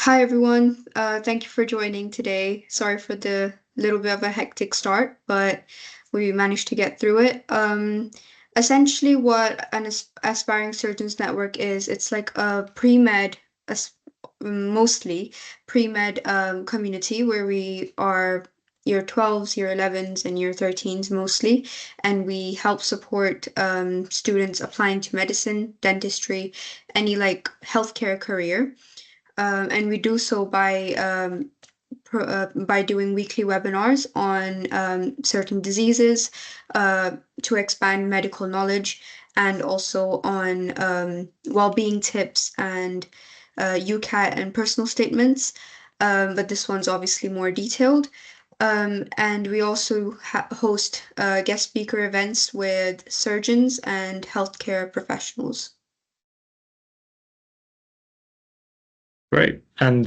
Hi everyone. Thank you for joining today. Sorry for the little bit of a hectic start, but we managed to get through it. Essentially, what an aspiring surgeons network is, it's like a pre-med, as mostly pre-med community where we are year 12s, year 11s, and year 13s mostly, and we help support students applying to medicine, dentistry, any like healthcare career. And we do so by doing weekly webinars on certain diseases to expand medical knowledge, and also on well-being tips and UCAT and personal statements. But this one's obviously more detailed. And we also host guest speaker events with surgeons and healthcare professionals. Great. And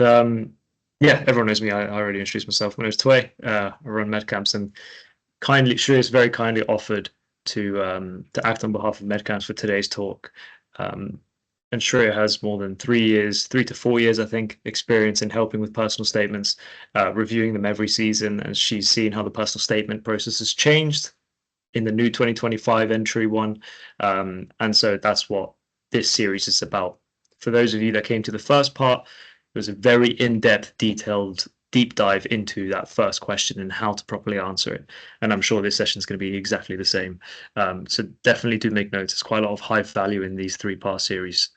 yeah, everyone knows me. I already introduced myself. My name is Tway. I run MedCamps, and Shreya's very kindly offered to act on behalf of MedCamps for today's talk. And Shreya has more than 3 years, 3 to 4 years, I think, experience in helping with personal statements, reviewing them every season, and she's seen how the personal statement process has changed in the new 2025 entry one. And so that's what this series is about. For those of you that came to the first part, it was a very in-depth, detailed, deep dive into that first question and how to properly answer it. And I'm sure this session is going to be exactly the same. So definitely do make notes. There's quite a lot of high value in these three-part series.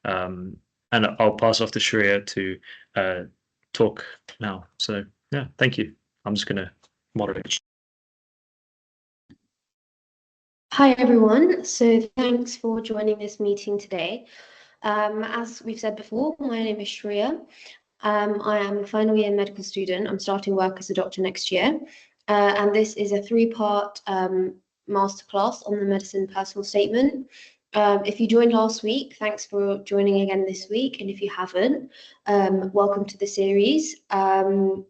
And I'll pass off to Shreya to talk now. So yeah, thank you. I'm just going to moderate. Hi everyone, so thanks for joining this meeting today. As we've said before, my name is Shreya. I am a final year medical student. I'm starting work as a doctor next year. And this is a three-part masterclass on the medicine personal statement. If you joined last week, thanks for joining again this week. And if you haven't, welcome to the series. I'll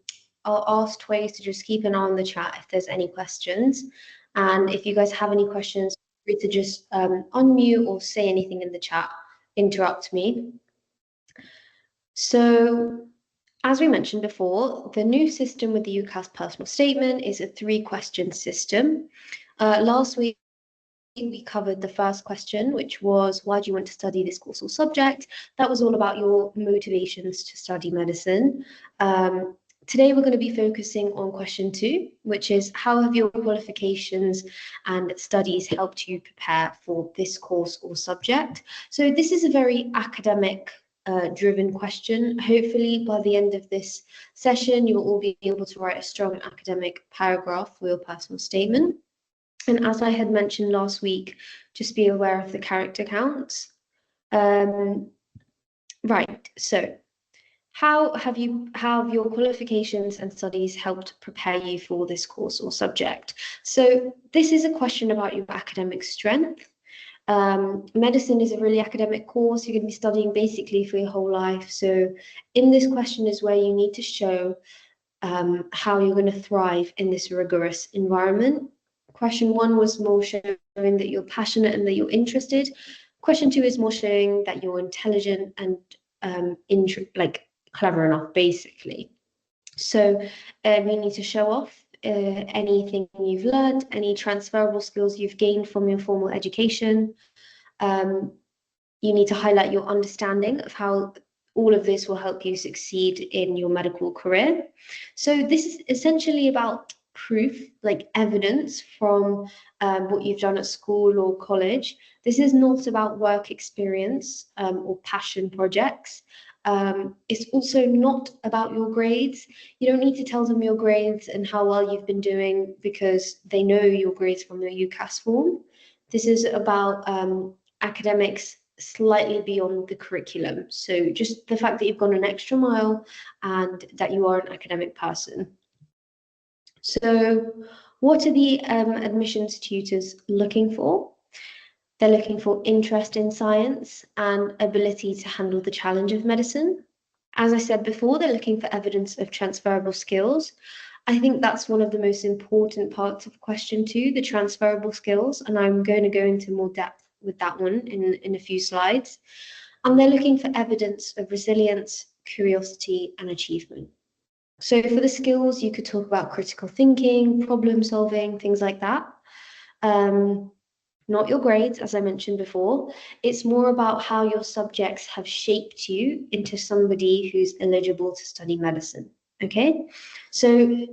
ask Tway to just keep an eye on the chat if there's any questions. And if you guys have any questions, feel free to just unmute or say anything in the chat, interrupt me. So, as we mentioned before, the new system with the UCAS personal statement is a 3-question system. Last week, we covered the first question, which was, why do you want to study this course or subject? That was all about your motivations to study medicine. Today, we're going to be focusing on question 2, which is, how have your qualifications and studies helped you prepare for this course or subject? So this is a very academic driven question. Hopefully by the end of this session, you'll all be able to write a strong academic paragraph for your personal statement. And as I had mentioned last week, just be aware of the character counts. Right, so how have your qualifications and studies helped prepare you for this course or subject? So this is a question about your academic strength. Medicine is a really academic course. You're going to be studying basically for your whole life. So in this question is where you need to show how you're going to thrive in this rigorous environment. Question 1 was more showing that you're passionate and that you're interested. Question 2 is more showing that you're intelligent and clever enough, basically. So you need to show off anything you've learned, any transferable skills you've gained from your formal education. You need to highlight your understanding of how all of this will help you succeed in your medical career. So this is essentially about proof, like evidence from what you've done at school or college. This is not about work experience or passion projects. It's also not about your grades. You don't need to tell them your grades and how well you've been doing because they know your grades from your UCAS form. This is about academics slightly beyond the curriculum. So just the fact that you've gone an extra mile and that you are an academic person. So what are the admissions tutors looking for? They're looking for interest in science and ability to handle the challenge of medicine. As I said before, they're looking for evidence of transferable skills. I think that's one of the most important parts of question 2, the transferable skills, and I'm going to go into more depth with that one in a few slides. And they're looking for evidence of resilience, curiosity, and achievement. So for the skills, you could talk about critical thinking, problem solving, things like that. Not your grades, as I mentioned before. It's more about how your subjects have shaped you into somebody who's eligible to study medicine. Okay, so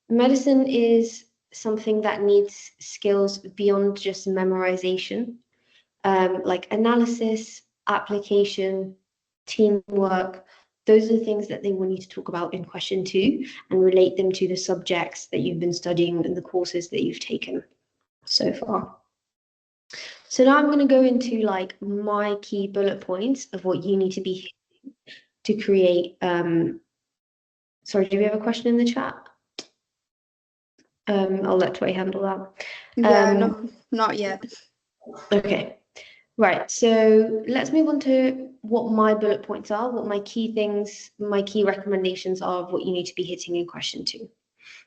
medicine is something that needs skills beyond just memorization, like analysis, application, teamwork. Those are the things that they want you to talk about in question 2 and relate them to the subjects that you've been studying and the courses that you've taken so far. So now I'm going to go into like my key bullet points of what you need to be hitting to create. Sorry, do we have a question in the chat? I'll let Tway handle that. Yeah, no, not yet. Okay, right. So let's move on to what my bullet points are, what my key things, my key recommendations are of what you need to be hitting in question 2.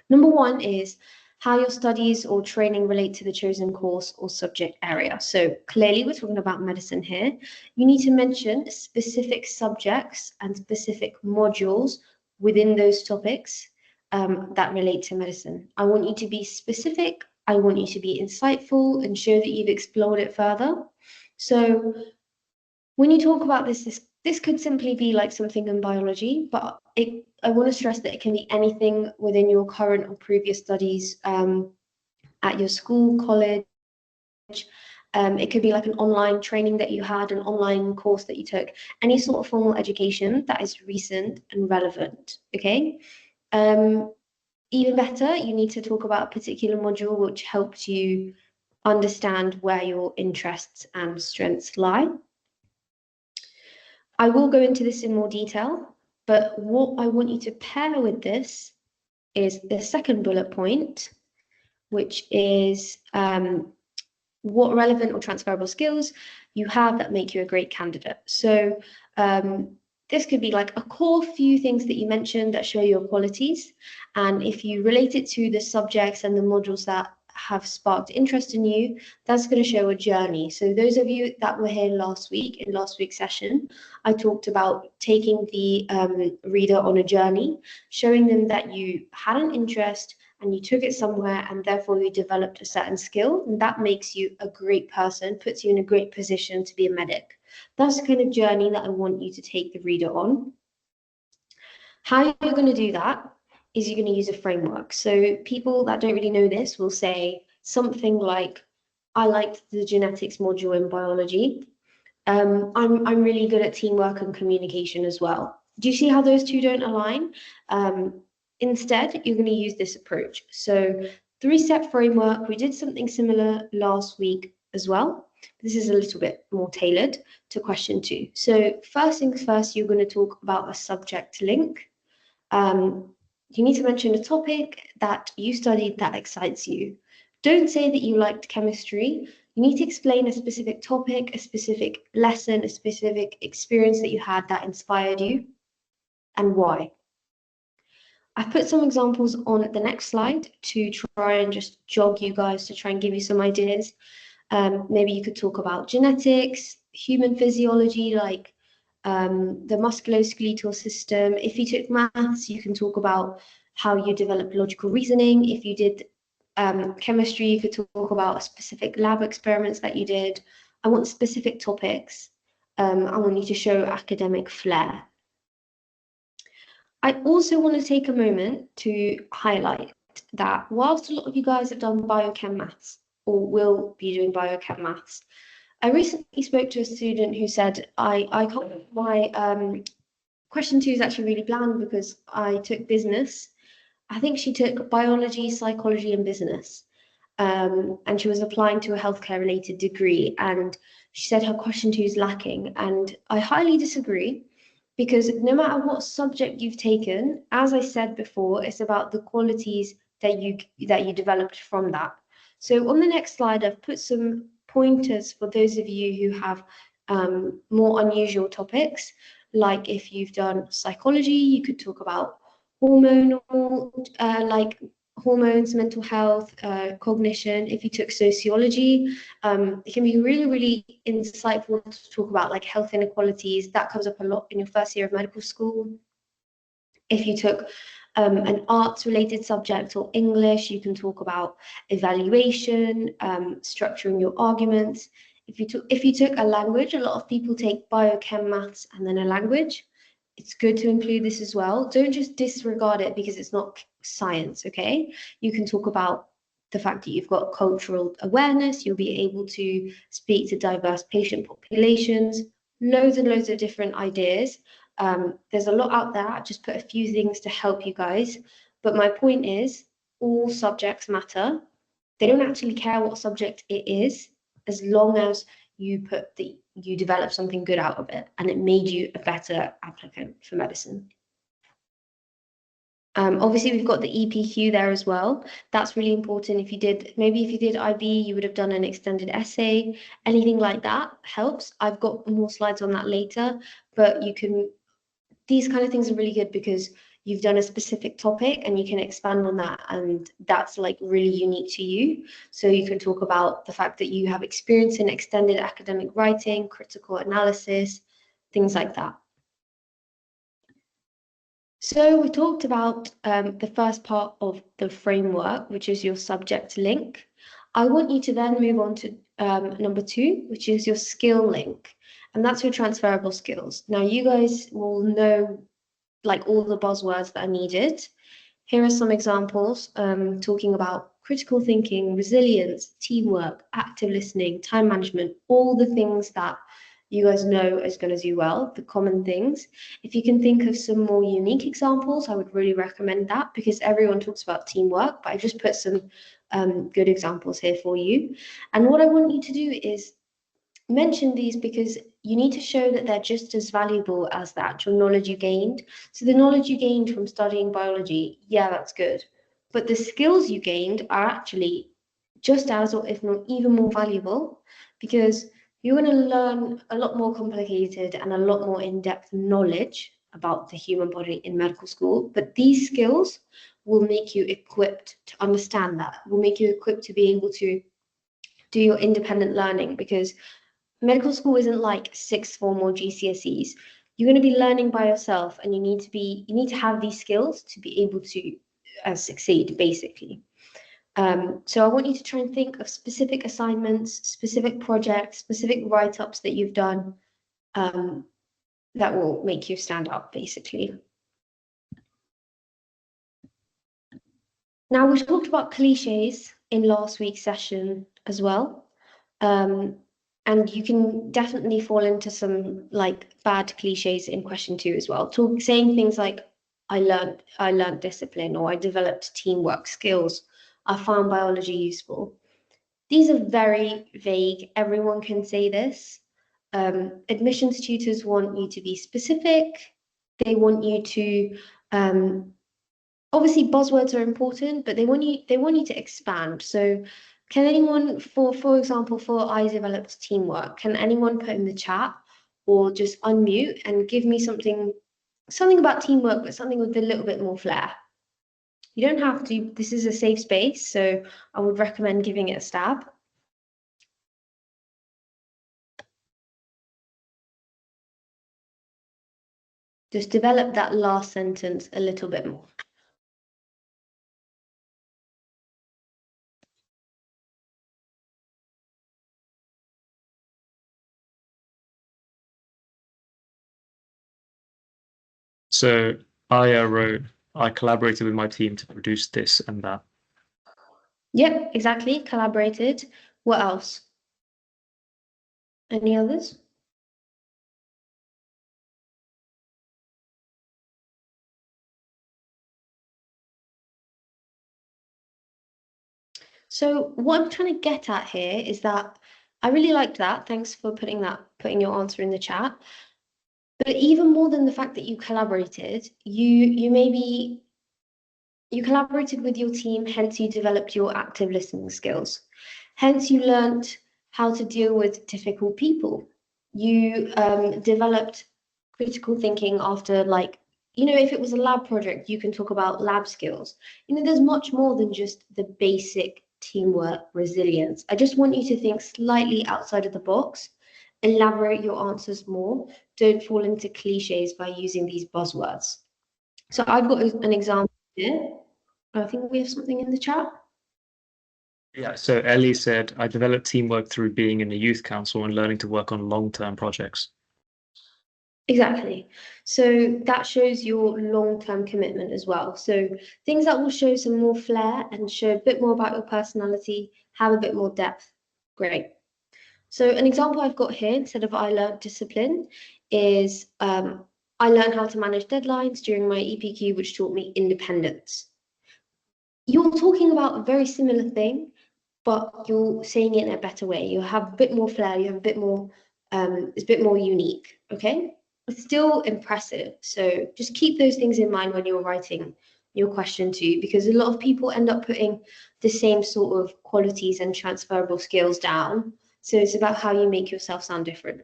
Number 1 is how your studies or training relate to the chosen course or subject area. So clearly we're talking about medicine here. You need to mention specific subjects and specific modules within those topics that relate to medicine. I want you to be specific. I want you to be insightful and show that you've explored it further. So when you talk about this could simply be like something in biology, but I want to stress that it can be anything within your current or previous studies at your school, college. It could be like an online training that you had, an online course that you took, any sort of formal education that is recent and relevant, okay? Even better, you need to talk about a particular module which helped you understand where your interests and strengths lie. I will go into this in more detail, but what I want you to pair with this is the second bullet point, which is what relevant or transferable skills you have that make you a great candidate. So this could be like a core few things that you mentioned that show your qualities. And if you relate it to the subjects and the modules that have sparked interest in you, that's going to show a journey. So those of you that were here last week, in last week's session, I talked about taking the reader on a journey, showing them that you had an interest and you took it somewhere and therefore you developed a certain skill, and that makes you a great person, puts you in a great position to be a medic. That's the kind of journey that I want you to take the reader on. How you're going to do that is you're going to use a framework. So people that don't really know this will say something like, I liked the genetics module in biology. I'm really good at teamwork and communication as well. Do you see how those two don't align? Instead, you're going to use this approach. So 3-step framework, we did something similar last week as well. This is a little bit more tailored to question 2. So first things first, you're going to talk about a subject link. You need to mention a topic that you studied that excites you. Don't say that you liked chemistry. You need to explain a specific topic, a specific lesson, a specific experience that you had that inspired you, and why. I've put some examples on the next slide to try and just jog you guys, to try and give you some ideas. Maybe you could talk about genetics, human physiology, like the musculoskeletal system. If you took maths, you can talk about how you develop logical reasoning. If you did chemistry, you could talk about specific lab experiments that you did. I want specific topics. I want you to show academic flair. I also want to take a moment to highlight that whilst a lot of you guys have done biochem maths or will be doing biochem maths, I recently spoke to a student who said, I can't, my question 2 is actually really bland because I took business. I think she took biology, psychology, and business. And she was applying to a healthcare related degree. And she said her question 2 is lacking. And I highly disagree, because no matter what subject you've taken, as I said before, it's about the qualities that you developed from that. So on the next slide, I've put some pointers for those of you who have more unusual topics. Like if you've done psychology, you could talk about hormonal, like hormones, mental health, cognition. If you took sociology, it can be really, really insightful to talk about like health inequalities. That comes up a lot in your first year of medical school. If you took an arts related subject or English, you can talk about evaluation, structuring your arguments. If you took a language, a lot of people take biochem, maths, and then a language. It's good to include this as well. Don't just disregard it because it's not science, okay? You can talk about the fact that you've got cultural awareness, you'll be able to speak to diverse patient populations, loads and loads of different ideas. There's a lot out there. I just put a few things to help you guys. But my point is, all subjects matter. They don't actually care what subject it is, as long as you develop something good out of it and it made you a better applicant for medicine. Obviously, we've got the EPQ there as well. That's really important. If you did IB, you would have done an extended essay. Anything like that helps. I've got more slides on that later, but these kind of things are really good because you've done a specific topic and you can expand on that, and that's like really unique to you. So you can talk about the fact that you have experience in extended academic writing, critical analysis, things like that. So we talked about the first part of the framework, which is your subject link. I want you to then move on to number 2, which is your skill link. And that's your transferable skills. Now, you guys will know like all the buzzwords that are needed. Here are some examples talking about critical thinking, resilience, teamwork, active listening, time management, all the things that you guys know is going to do well, the common things. If you can think of some more unique examples, I would really recommend that because everyone talks about teamwork, but I just put some good examples here for you. And what I want you to do is mention these because you need to show that they're just as valuable as the actual knowledge you gained. So the knowledge you gained from studying biology, yeah, that's good. But the skills you gained are actually just as, or if not even more valuable, because you're going to learn a lot more complicated and a lot more in-depth knowledge about the human body in medical school. But these skills will make you equipped to understand that, will make you equipped to be able to do your independent learning, because medical school isn't like sixth form or GCSEs. You're going to be learning by yourself, and you need to have these skills to be able to succeed, basically. So I want you to try and think of specific assignments, specific projects, specific write-ups that you've done that will make you stand out, basically. Now, we talked about cliches in last week's session as well. And you can definitely fall into some like bad cliches in question 2 as well. Saying things like, I learned discipline, or I developed teamwork skills. I found biology useful. These are very vague. Everyone can say this. Admissions tutors want you to be specific. They want you to, obviously buzzwords are important, but they want you to expand. So can anyone, for example, for I developed teamwork, can anyone put in the chat or just unmute and give me something about teamwork, but something with a little bit more flair? You don't have to, this is a safe space, so I would recommend giving it a stab. Just develop that last sentence a little bit more. So I wrote, I collaborated with my team to produce this and that. Yep, exactly. Collaborated. What else? Any others? So what I'm trying to get at here is that I really liked that. Thanks for putting your answer in the chat. But even more than the fact that you collaborated, you collaborated with your team, hence you developed your active listening skills. Hence you learned how to deal with difficult people. You developed critical thinking after like you know, if it was a lab project, you can talk about lab skills. You know, there's much more than just the basic teamwork, resilience. I just want you to think slightly outside of the box, elaborate your answers more. Don't fall into cliches by using these buzzwords. So I've got an example here. I think we have something in the chat. Yeah, so Ellie said, I developed teamwork through being in the youth council and learning to work on long-term projects. Exactly. So that shows your long-term commitment as well. So things that will show some more flair and show a bit more about your personality, have a bit more depth. Great. So an example I've got here, instead of I learned discipline, is I learned how to manage deadlines during my EPQ, which taught me independence. You're talking about a very similar thing, but you're saying it in a better way. You have a bit more flair, you have a bit more, it's a bit more unique, okay? It's still impressive. So just keep those things in mind when you're writing your question too, because a lot of people end up putting the same sort of qualities and transferable skills down. So it's about how you make yourself sound different.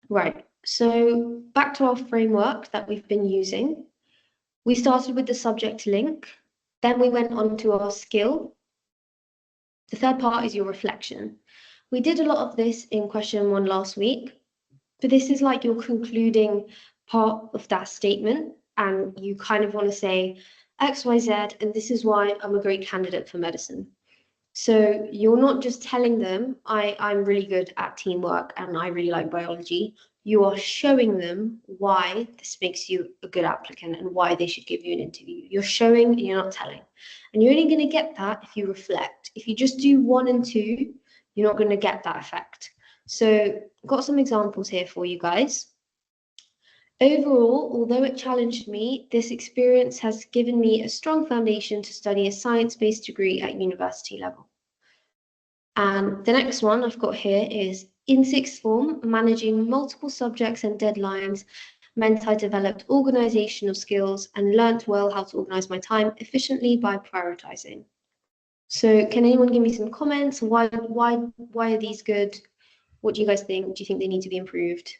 Right, so back to our framework that we've been using. We started with the subject link, then we went on to our skill. The third part is your reflection. We did a lot of this in question 1 last week, but this is like your concluding part of that statement, and you kind of want to say X, Y, Z, and this is why I'm a great candidate for medicine. So you're not just telling them, I'm really good at teamwork and I really like biology. You are showing them why this makes you a good applicant and why they should give you an interview. You're showing and you're not telling. And you're only going to get that if you reflect. If you just do 1 and 2, you're not going to get that effect. So I've got some examples here for you guys. Overall, although it challenged me, this experience has given me a strong foundation to study a science-based degree at university level. And the next one I've got here is in sixth form, managing multiple subjects and deadlines meant I developed organizational skills and learnt well how to organize my time efficiently by prioritizing. So can anyone give me some comments? Why are these good? What do you guys think? Do you think they need to be improved?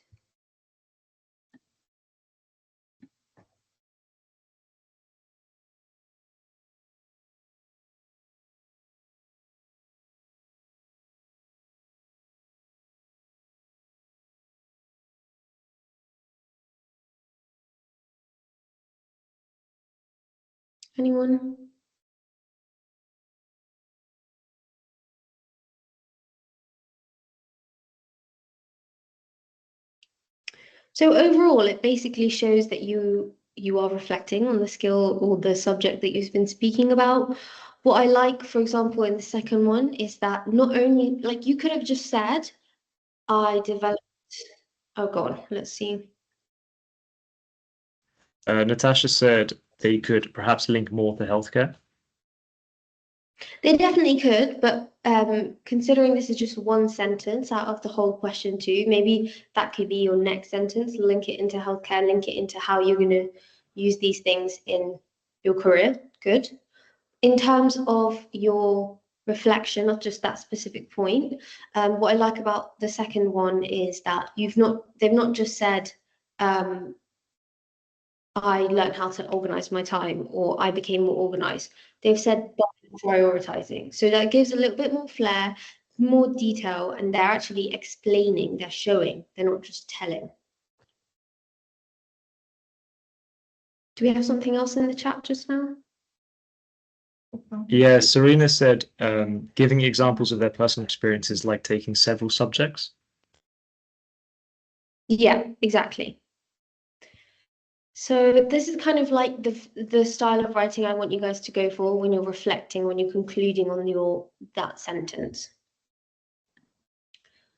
Anyone? So overall, it basically shows that you are reflecting on the skill or the subject that you've been speaking about. What I like, for example, in the second one is that not only, like you could have just said, I developed, oh God, let's see. Natasha said they could perhaps link more to healthcare. They definitely could, but considering this is just 1 sentence out of the whole question too, maybe that could be your next sentence, link it into healthcare, link it into how you're going to use these things in your career. Good. In terms of your reflection of just that specific point, what I like about the second one is that they've not just said, I learned how to organize my time or I became more organized. They've said by prioritizing. So that gives a little bit more flair, more detail, and they're actually explaining, they're showing, they're not just telling. Do we have something else in the chat just now? Yeah, Serena said giving examples of their personal experiences like taking several subjects. Yeah, exactly. So this is kind of like the style of writing I want you guys to go for when you're reflecting, when you're concluding on that sentence.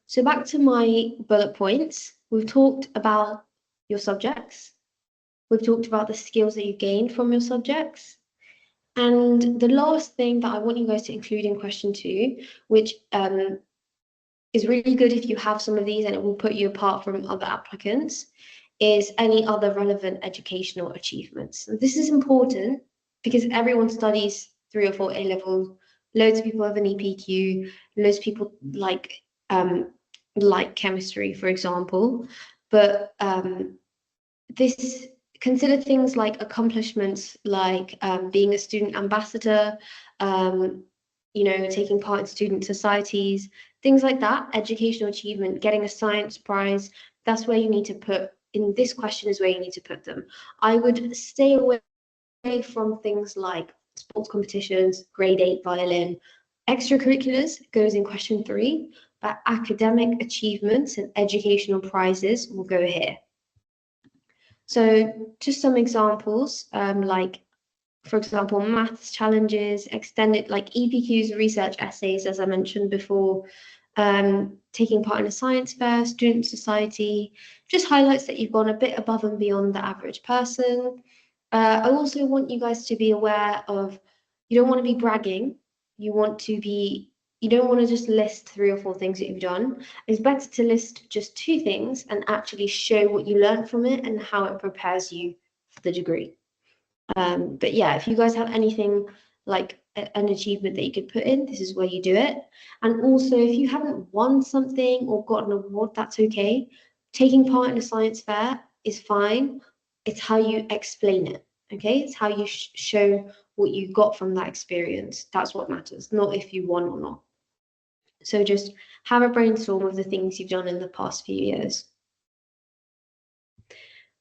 So back to my bullet points, we've talked about your subjects. We've talked about the skills that you gained from your subjects. And the last thing that I want you guys to include in question 2, which is really good if you have some of these and it will put you apart from other applicants, is any other relevant educational achievements. And this is important because everyone studies 3 or 4 A levels. Loads of people have an EPQ. Loads of people like chemistry, for example. But consider things like accomplishments, like being a student ambassador, taking part in student societies, things like that, educational achievement, getting a science prize. That's where you need to put, in this question is where you need to put them. I would stay away from things like sports competitions, grade 8 violin. Extracurriculars goes in question 3, but academic achievements and educational prizes will go here. So just some examples, like, for example, maths challenges, extended like EPQs, research essays, as I mentioned before, taking part in a science fair, student society, just highlights that you've gone a bit above and beyond the average person. I also want you guys to be aware of, you don't want to be bragging. You don't want to just list 3 or 4 things that you've done. It's better to list just 2 things and actually show what you learned from it and how it prepares you for the degree. But yeah, if you guys have anything like an achievement that you could put in, this is where you do it. And also, if you haven't won something or got an award, that's okay. Taking part in a science fair is fine. It's how you explain it, okay? It's how you show what you got from that experience. That's what matters, not if you won or not. So just have a brainstorm of the things you've done in the past few years.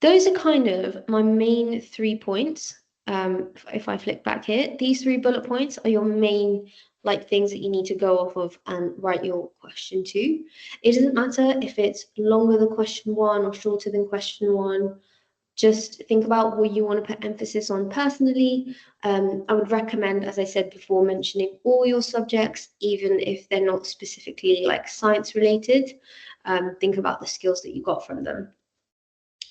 Those are kind of my main 3 points. If I flick back here, these 3 bullet points are your main things that you need to go off of and write your question to. It doesn't matter if it's longer than question 1 or shorter than question 1. Just think about what you want to put emphasis on personally. I would recommend, as I said before, mentioning all your subjects, even if they're not specifically science related. Think about the skills that you got from them.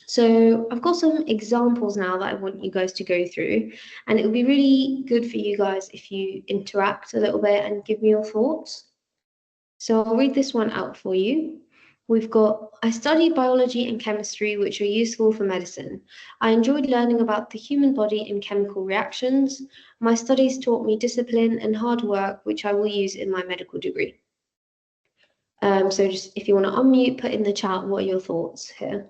So I've got some examples now that I want you guys to go through, and it would be really good for you guys if you interact a little bit and give me your thoughts. So I'll read this one out for you. We've got, I studied biology and chemistry, which are useful for medicine. I enjoyed learning about the human body and chemical reactions. My studies taught me discipline and hard work, which I will use in my medical degree. So just if you want to unmute, put in the chat, what are your thoughts here?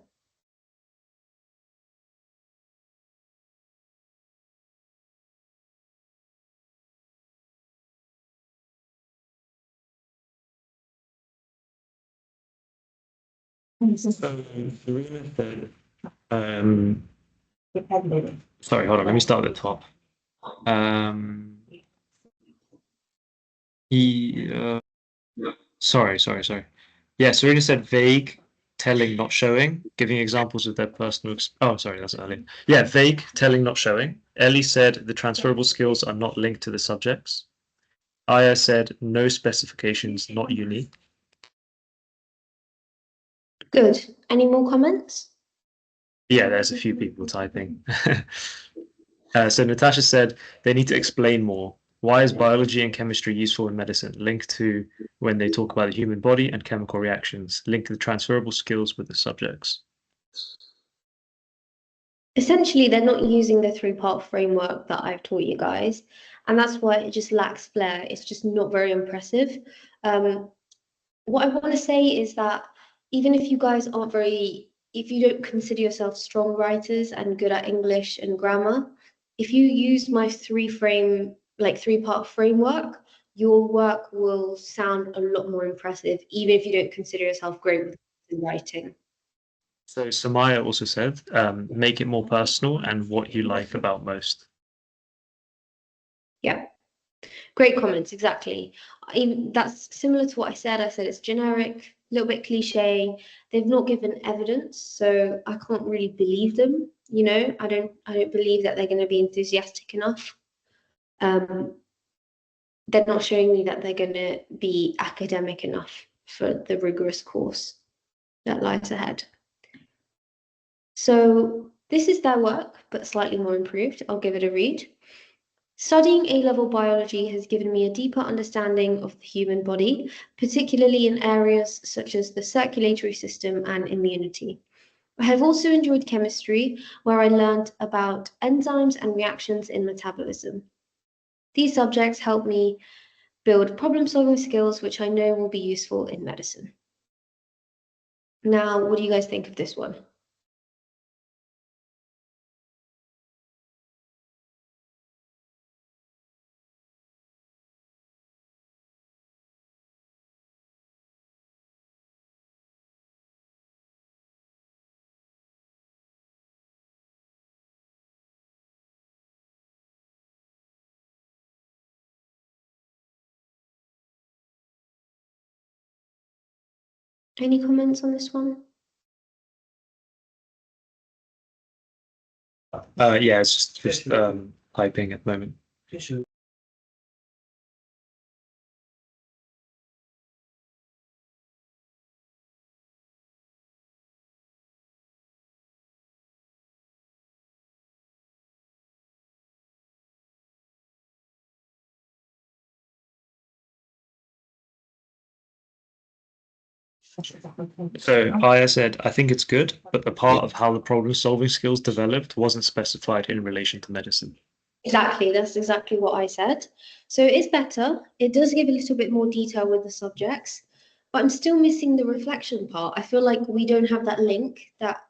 Sorry, hold on. Let me start at the top. Sorry. Yeah, Serena said vague, telling, not showing, giving examples of their personal. Oh, sorry, that's Ellie. Yeah, vague, telling, not showing. Ellie said the transferable skills are not linked to the subjects. Aya said no specifications, not unique. Good. Any more comments? Yeah, there's a few people typing. So Natasha said they need to explain more. Why is biology and chemistry useful in medicine? Linked to when they talk about the human body and chemical reactions. Linked to the transferable skills with the subjects. Essentially, they're not using the 3-part framework that I've taught you guys, and that's why it just lacks flair. It's just not very impressive. What I want to say is that even if you guys aren't if you don't consider yourself strong writers and good at English and grammar, if you use my 3-part framework, your work will sound a lot more impressive, even if you don't consider yourself great with writing. So Samaya also said, make it more personal and what you like about most. Yeah, great comments, exactly. That's similar to what I said. I said it's generic, a little bit cliche. They've not given evidence, so I can't really believe them. I don't believe that they're going to be enthusiastic enough. They're not showing me that they're going to be academic enough for the rigorous course that lies ahead. So this is their work, but slightly more improved. I'll give it a read. Studying A-level biology has given me a deeper understanding of the human body, particularly in areas such as the circulatory system and immunity. I have also enjoyed chemistry, where I learned about enzymes and reactions in metabolism. These subjects help me build problem-solving skills, which I know will be useful in medicine. Now, what do you guys think of this one? Any comments on this one? Yeah, it's just typing at the moment. So I said, I think it's good, but the part of how the problem-solving skills developed wasn't specified in relation to medicine. Exactly, that's exactly what I said. So it's better. It does give a little bit more detail with the subjects, but I'm still missing the reflection part. I feel like we don't have that link that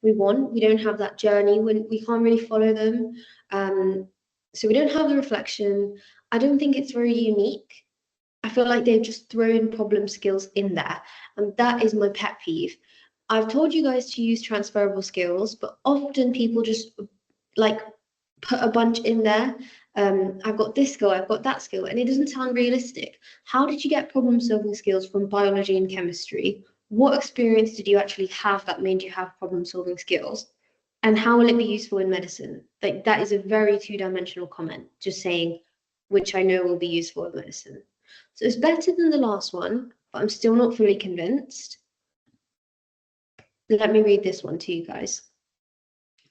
we want. We don't have that journey when we can't really follow them. So we don't have the reflection. I don't think it's very unique. I feel like they've just thrown problem skills in there, and that is my pet peeve. I've told you guys to use transferable skills, but often people just like put a bunch in there. I've got this skill, I've got that skill, and it doesn't sound realistic. How did you get problem solving skills from biology and chemistry? What experience did you actually have that made you have problem solving skills? And how will it be useful in medicine? Like, that is a very two-dimensional comment, just saying, which I know will be useful in medicine. So it's better than the last one, but I'm still not fully convinced. Let me read this one to you guys.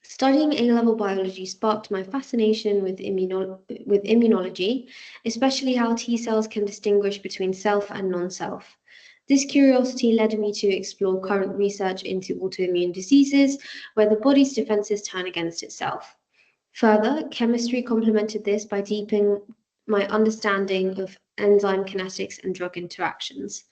Studying A-level biology sparked my fascination with immunology, especially how T cells can distinguish between self and non-self. This curiosity led me to explore current research into autoimmune diseases, where the body's defenses turn against itself. Further, chemistry complemented this by deepening my understanding of enzyme kinetics and drug interactions.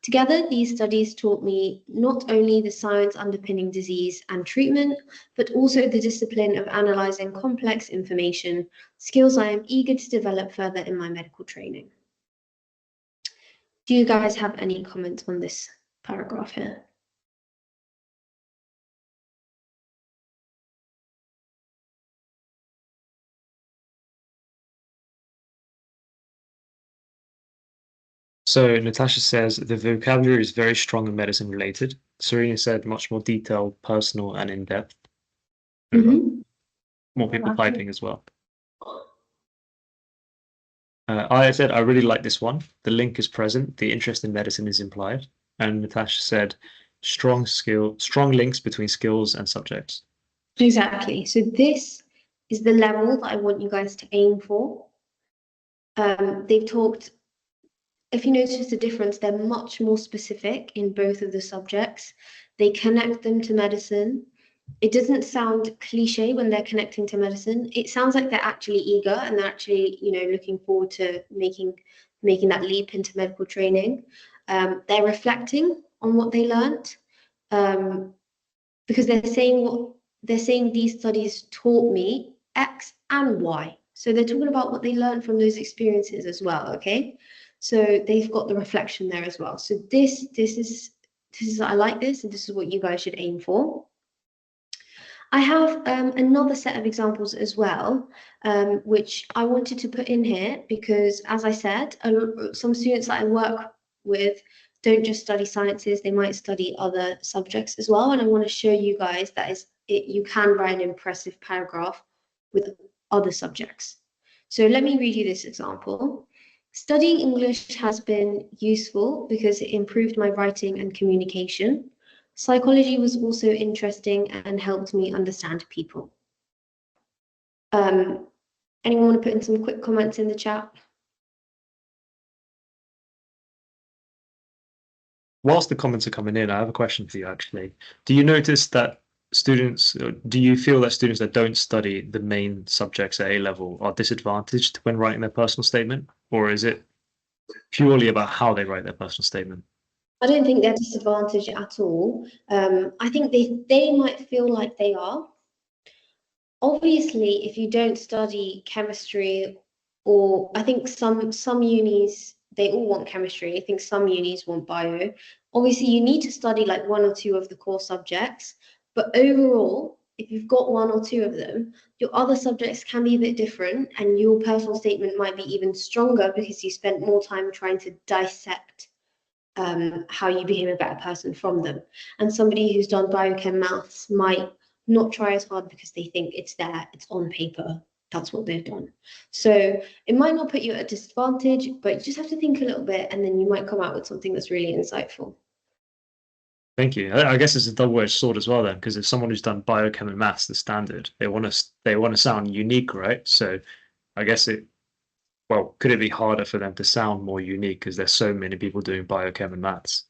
Together, these studies taught me not only the science underpinning disease and treatment, but also the discipline of analyzing complex information, skills I am eager to develop further in my medical training. Do you guys have any comments on this paragraph here? So Natasha says the vocabulary is very strong and medicine related. Serena said much more detailed, personal, and in depth. More people typing as well. I said I really like this one. The link is present. The interest in medicine is implied. And Natasha said strong links between skills and subjects. Exactly. So this is the level that I want you guys to aim for. They've talked, if you notice the difference, they're much more specific in both of the subjects. They connect them to medicine. It doesn't sound cliche when they're connecting to medicine. It sounds like they're actually eager and they're actually, looking forward to making that leap into medical training. They're reflecting on what they learned, because they're saying these studies taught me X and Y. So they're talking about what they learned from those experiences as well. Okay, so they've got the reflection there as well. So this is I like this, and this is what you guys should aim for. I have another set of examples as well, which I wanted to put in here because, as I said, some students that I work with don't just study sciences, they might study other subjects as well. And I want to show you guys that you can write an impressive paragraph with other subjects. So let me read you this example. Studying English has been useful because it improved my writing and communication. Psychology was also interesting and helped me understand people. Anyone want to put in some quick comments in the chat? Whilst the comments are coming in, I have a question for you actually. Do you notice that do you feel that students that don't study the main subjects at A level are disadvantaged when writing their personal statement? Or is it purely about how they write their personal statement? I don't think they're disadvantaged at all. I think they might feel like they are. Obviously, if you don't study chemistry, or I think some unis, they all want chemistry. I think some unis want bio. Obviously, you need to study like one or two of the core subjects, but overall, if you've got one or two of them, your other subjects can be a bit different, and your personal statement might be even stronger because you spent more time trying to dissect how you became a better person from them. And somebody who's done biochem maths might not try as hard because they think it's there, it's on paper, that's what they've done. So it might not put you at a disadvantage, but you just have to think a little bit, and then you might come out with something that's really insightful. Thank you. I guess it's a double-edged sword as well then, because if someone who's done biochem and maths, the standard, they want to sound unique, right? So I guess could it be harder for them to sound more unique because there's so many people doing biochem and maths?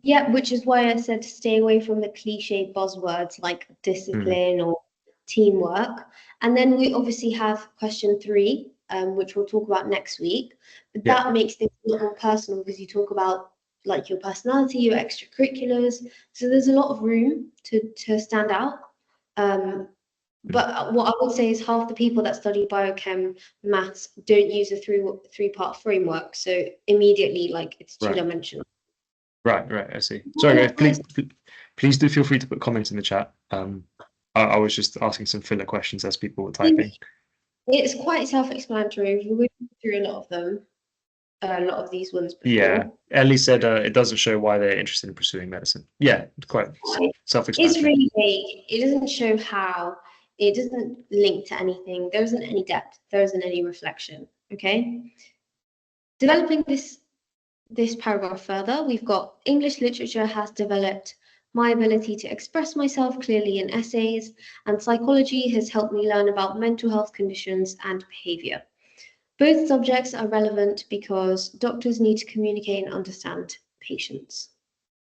Yeah, which is why I said to stay away from the cliche buzzwords like discipline or teamwork. And then we obviously have question 3, which we'll talk about next week. But that makes things a lot more personal because you talk about like your personality, your extracurriculars. So there's a lot of room to stand out. But what I would say is half the people that study biochem maths don't use a three-part framework. So immediately, like, it's two-dimensional. Right, I see. Sorry, guys, please do feel free to put comments in the chat. I was just asking some filler questions as people were typing. It's quite self-explanatory. We went through a lot of them, a lot of these ones before. Yeah, Ellie said it doesn't show why they're interested in pursuing medicine. Yeah, quite self-explanatory. It's really vague. It doesn't show how. It doesn't link to anything. There isn't any depth. There isn't any reflection. Okay. Developing this paragraph further, we've got English literature has developed my ability to express myself clearly in essays, and psychology has helped me learn about mental health conditions and behavior. Both subjects are relevant because doctors need to communicate and understand patients.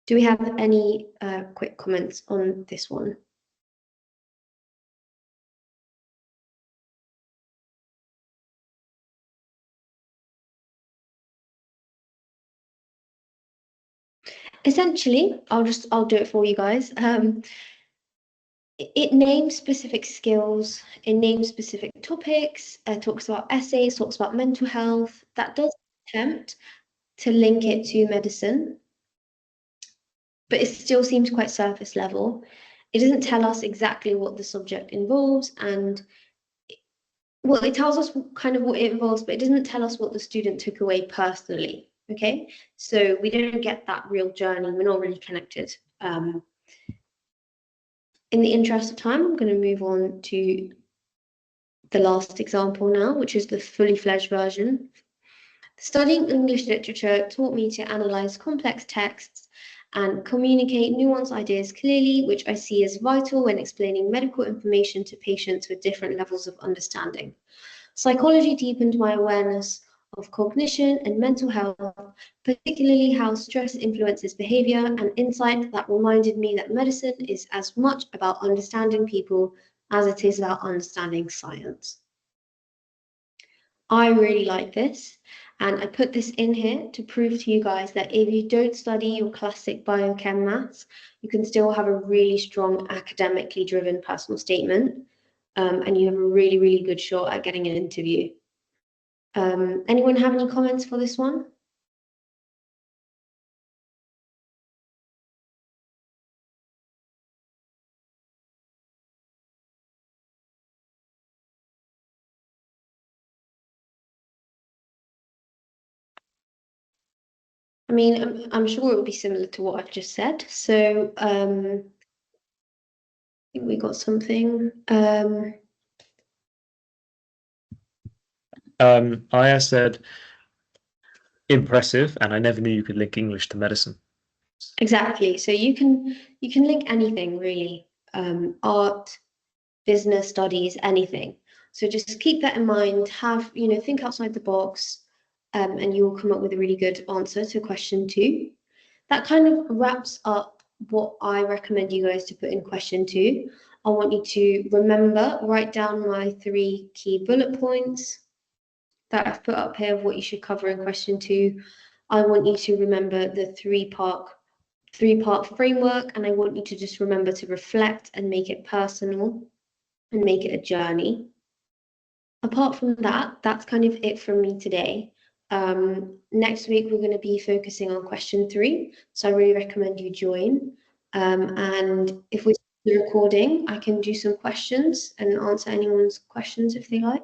Do we have any quick comments on this one? Essentially, I'll do it for you guys. It names specific skills, it names specific topics, talks about essays, talks about mental health. That does attempt to link it to medicine, but it still seems quite surface level. It doesn't tell us exactly what the subject involves, and well, it tells us kind of what it involves, but it doesn't tell us what the student took away personally. Okay, so we don't get that real journey. We're not really connected. In the interest of time, I'm going to move on to the last example now, which is the fully fledged version. Studying English literature taught me to analyze complex texts and communicate nuanced ideas clearly, which I see as vital when explaining medical information to patients with different levels of understanding. Psychology deepened my awareness of cognition and mental health, particularly how stress influences behavior, an insight that reminded me that medicine is as much about understanding people as it is about understanding science. I really like this, and I put this in here to prove to you guys that if you don't study your classic biochem maths, you can still have a really strong academically driven personal statement, and you have a really, really good shot at getting an interview. Anyone have any comments for this one? I mean, I'm sure it will be similar to what I've just said. So I think we got something. Aya said, impressive, and I never knew you could link English to medicine. Exactly. So you can link anything really, art, business studies, anything. So just keep that in mind. Have think outside the box, and you will come up with a really good answer to question 2. That kind of wraps up what I recommend you guys to put in question 2. I want you to write down my 3 key bullet points that I've put up here of what you should cover in question 2. I want you to remember the three-part framework, and I want you to just remember to reflect and make it personal and make it a journey. Apart from that, that's kind of it from me today. Next week, we're going to be focusing on question 3, so I really recommend you join. And if we start the recording, I can do some questions and answer anyone's questions if they like.